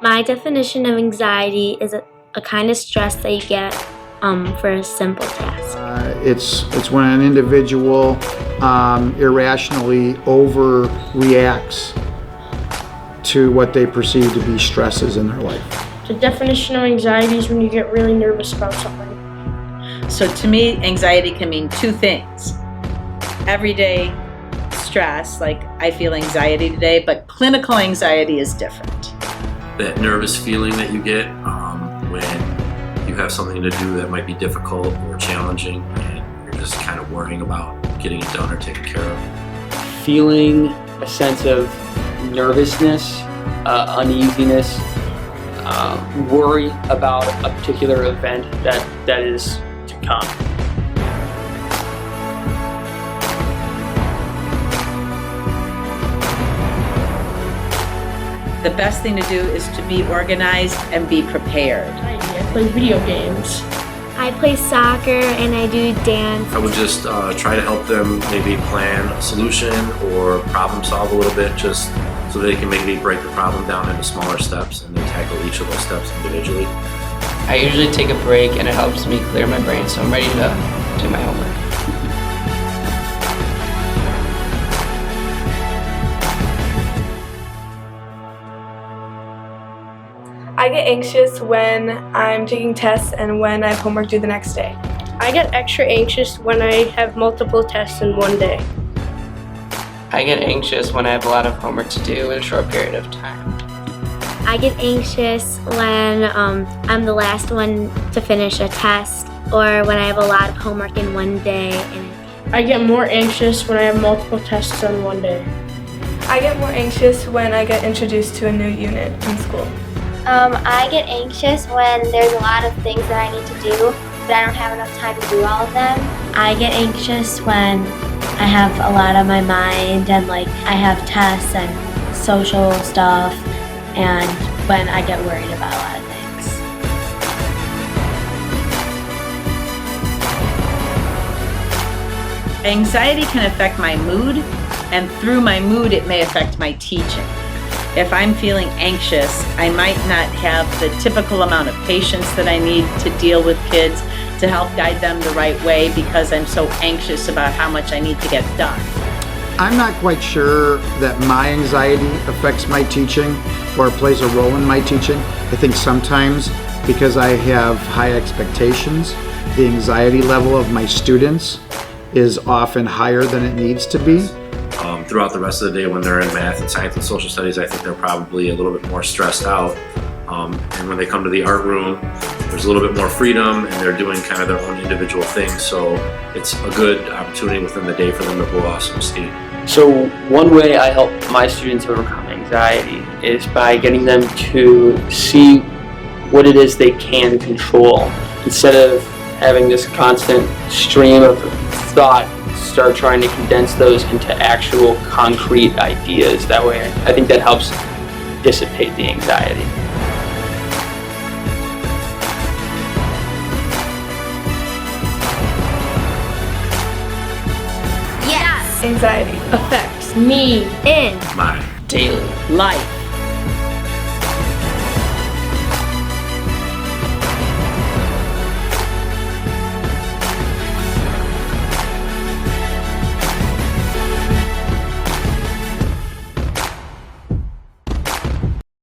My definition of anxiety is a kind of stress that you get for a simple task. It's when an individual irrationally overreacts to what they perceive to be stresses in their life. The definition of anxiety is when you get really nervous about something. So to me, anxiety can mean two things. Everyday stress, like I feel anxiety today, but clinical anxiety is different. That nervous feeling that you get when you have something to do that might be difficult or challenging and you're just kind of worrying about getting it done or taken care of. Feeling a sense of nervousness, uneasiness, worry about a particular event that is to come. The best thing to do is to be organized and be prepared. I play video games. I play soccer and I do dance. I would just try to help them maybe plan a solution or problem solve a little bit, just so they can maybe break the problem down into smaller steps and then tackle each of those steps individually. I usually take a break and it helps me clear my brain so I'm ready to do my homework. I get anxious when I'm taking tests and when I have homework due the next day. I get extra anxious when I have multiple tests in one day. I get anxious when I have a lot of homework to do in a short period of time. I get anxious when I'm the last one to finish a test or when I have a lot of homework in one day. I get more anxious when I have multiple tests on one day. I get more anxious when I get introduced to a new unit in school. I get anxious when there's a lot of things that I need to do, but I don't have enough time to do all of them. I get anxious when I have a lot on my mind and like I have tests and social stuff and when I get worried about a lot of things. Anxiety can affect my mood, and through my mood it may affect my teaching. If I'm feeling anxious, I might not have the typical amount of patience that I need to deal with kids to help guide them the right way because I'm so anxious about how much I need to get done. I'm not quite sure that my anxiety affects my teaching or plays a role in my teaching. I think sometimes because I have high expectations, the anxiety level of my students is often higher than it needs to be. Throughout the rest of the day when they're in math and science and social studies, I think they're probably a little bit more stressed out. And when they come to the art room, there's a little bit more freedom and they're doing kind of their own individual things. So it's a good opportunity within the day for them to blow off some steam. So one way I help my students overcome anxiety is by getting them to see what it is they can control. Instead of having this constant stream of thought, start trying to condense those into actual concrete ideas. That way, I think that helps dissipate the anxiety. Anxiety Affects me In My Daily Life.